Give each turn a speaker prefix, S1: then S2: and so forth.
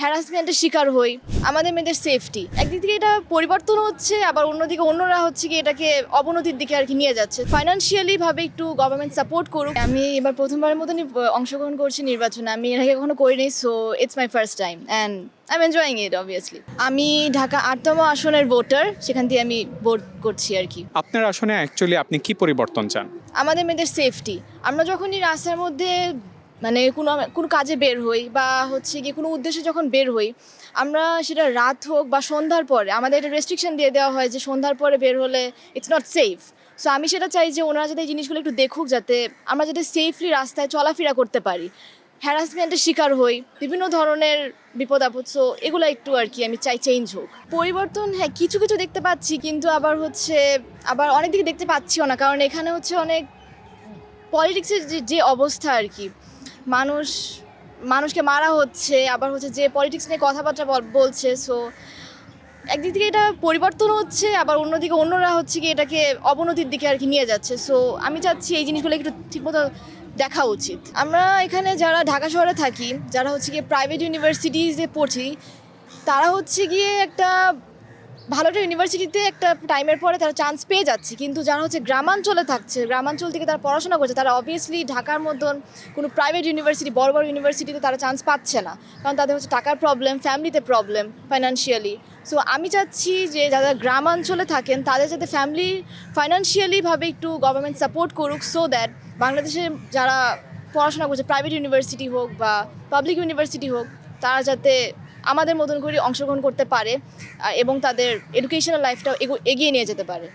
S1: হ্যারাসমেন্টের শিকার হই। আমাদের মেয়েদের সেফটি একদিক থেকে এটা পরিবর্তন হচ্ছে, আবার অন্যদিকে অন্যরা হচ্ছে কি এটাকে অবনতির দিকে আর কি নিয়ে যাচ্ছে। ফাইন্যান্সিয়ালি ভাবে একটু গভর্নমেন্ট সাপোর্ট করুক। আমি এবার প্রথমবারের মতনই অংশগ্রহণ করছি নির্বাচনে। আমি এর আগে কখনো করিনি, so it's my first time and I am enjoying it obviously. আমি ঢাকা ৮তম আসনের ভোটার, সেখান থেকে আমি ভোট করছি আর কি।
S2: আপনার আসনে অ্যাকচুয়ালি আপনি কি পরিবর্তন চান?
S1: আমাদের মেয়েদের সেফটি। আমরা যখনই রাস্তার মধ্যে মানে কোনো কাজে বের হই বা হচ্ছে গিয়ে কোনো উদ্দেশ্যে যখন বের হই, আমরা সেটা রাত হোক বা সন্ধ্যার পরে আমাদের একটা রেস্ট্রিকশন দিয়ে দেওয়া হয় যে সন্ধ্যার পরে বের হলে ইটস নট সেফ। সো আমি সেটা চাই যে ওনারা যাতে এই জিনিসগুলো একটু দেখুক, যাতে আমরা যাতে সেফলি রাস্তায় চলাফেরা করতে পারি। হ্যারাসমেন্টের শিকার হই, বিভিন্ন ধরনের বিপদ আপদ, সো এগুলো একটু আর কি আমি চাই চেঞ্জ হোক। পরিবর্তন হ্যাঁ কিছু কিছু দেখতে পাচ্ছি, কিন্তু আবার অনেক দিকে দেখতে পাচ্ছিও না, কারণ এখানে হচ্ছে অনেক পলিটিক্সের যে অবস্থা আর কি, মানুষকে মারা হচ্ছে, আবার হচ্ছে যে পলিটিক্স নিয়ে কথাবার্তা বলছে। সো একদিক থেকে এটা পরিবর্তন হচ্ছে, আবার অন্যদিকে অন্যরা হচ্ছে কি এটাকে অবনতির দিকে আর কি নিয়ে যাচ্ছে। সো আমি চাচ্ছি এই জিনিসগুলো একটু ঠিকমতো দেখা উচিত। আমরা এখানে যারা ঢাকা শহরে থাকি, যারা হচ্ছে গিয়ে প্রাইভেট ইউনিভার্সিটিজে পড়ছি, তারা হচ্ছে গিয়ে একটা ভালো একটা ইউনিভার্সিটিতে একটা টাইমের পরে তারা চান্স পেয়ে যাচ্ছে, কিন্তু যারা হচ্ছে গ্রামাঞ্চলে থাকছে, গ্রামাঞ্চল থেকে তারা পড়াশোনা করছে, তারা অবভিয়াসলি ঢাকার মতন কোনো প্রাইভেট ইউনিভার্সিটি, বড় বড় ইউনিভার্সিটিতে তারা চান্স পাচ্ছে না, কারণ তাদের হচ্ছে টাকার প্রবলেম, ফ্যামিলিতে প্রবলেম, ফাইন্যান্সিয়ালি। সো আমি চাচ্ছি যে যারা গ্রামাঞ্চলে থাকেন তাদের যাতে ফাইন্যান্সিয়ালিভাবে একটু গভর্নমেন্ট সাপোর্ট করুক, সো দ্যাট বাংলাদেশে যারা পড়াশোনা করছে, প্রাইভেট ইউনিভার্সিটি হোক বা পাবলিক ইউনিভার্সিটি হোক, তারা যাতে আমাদের মতন করে অংশগ্রহণ করতে পারে এবং তাদের এডুকেশনাল লাইফটাও এগিয়ে নিয়ে যেতে পারে।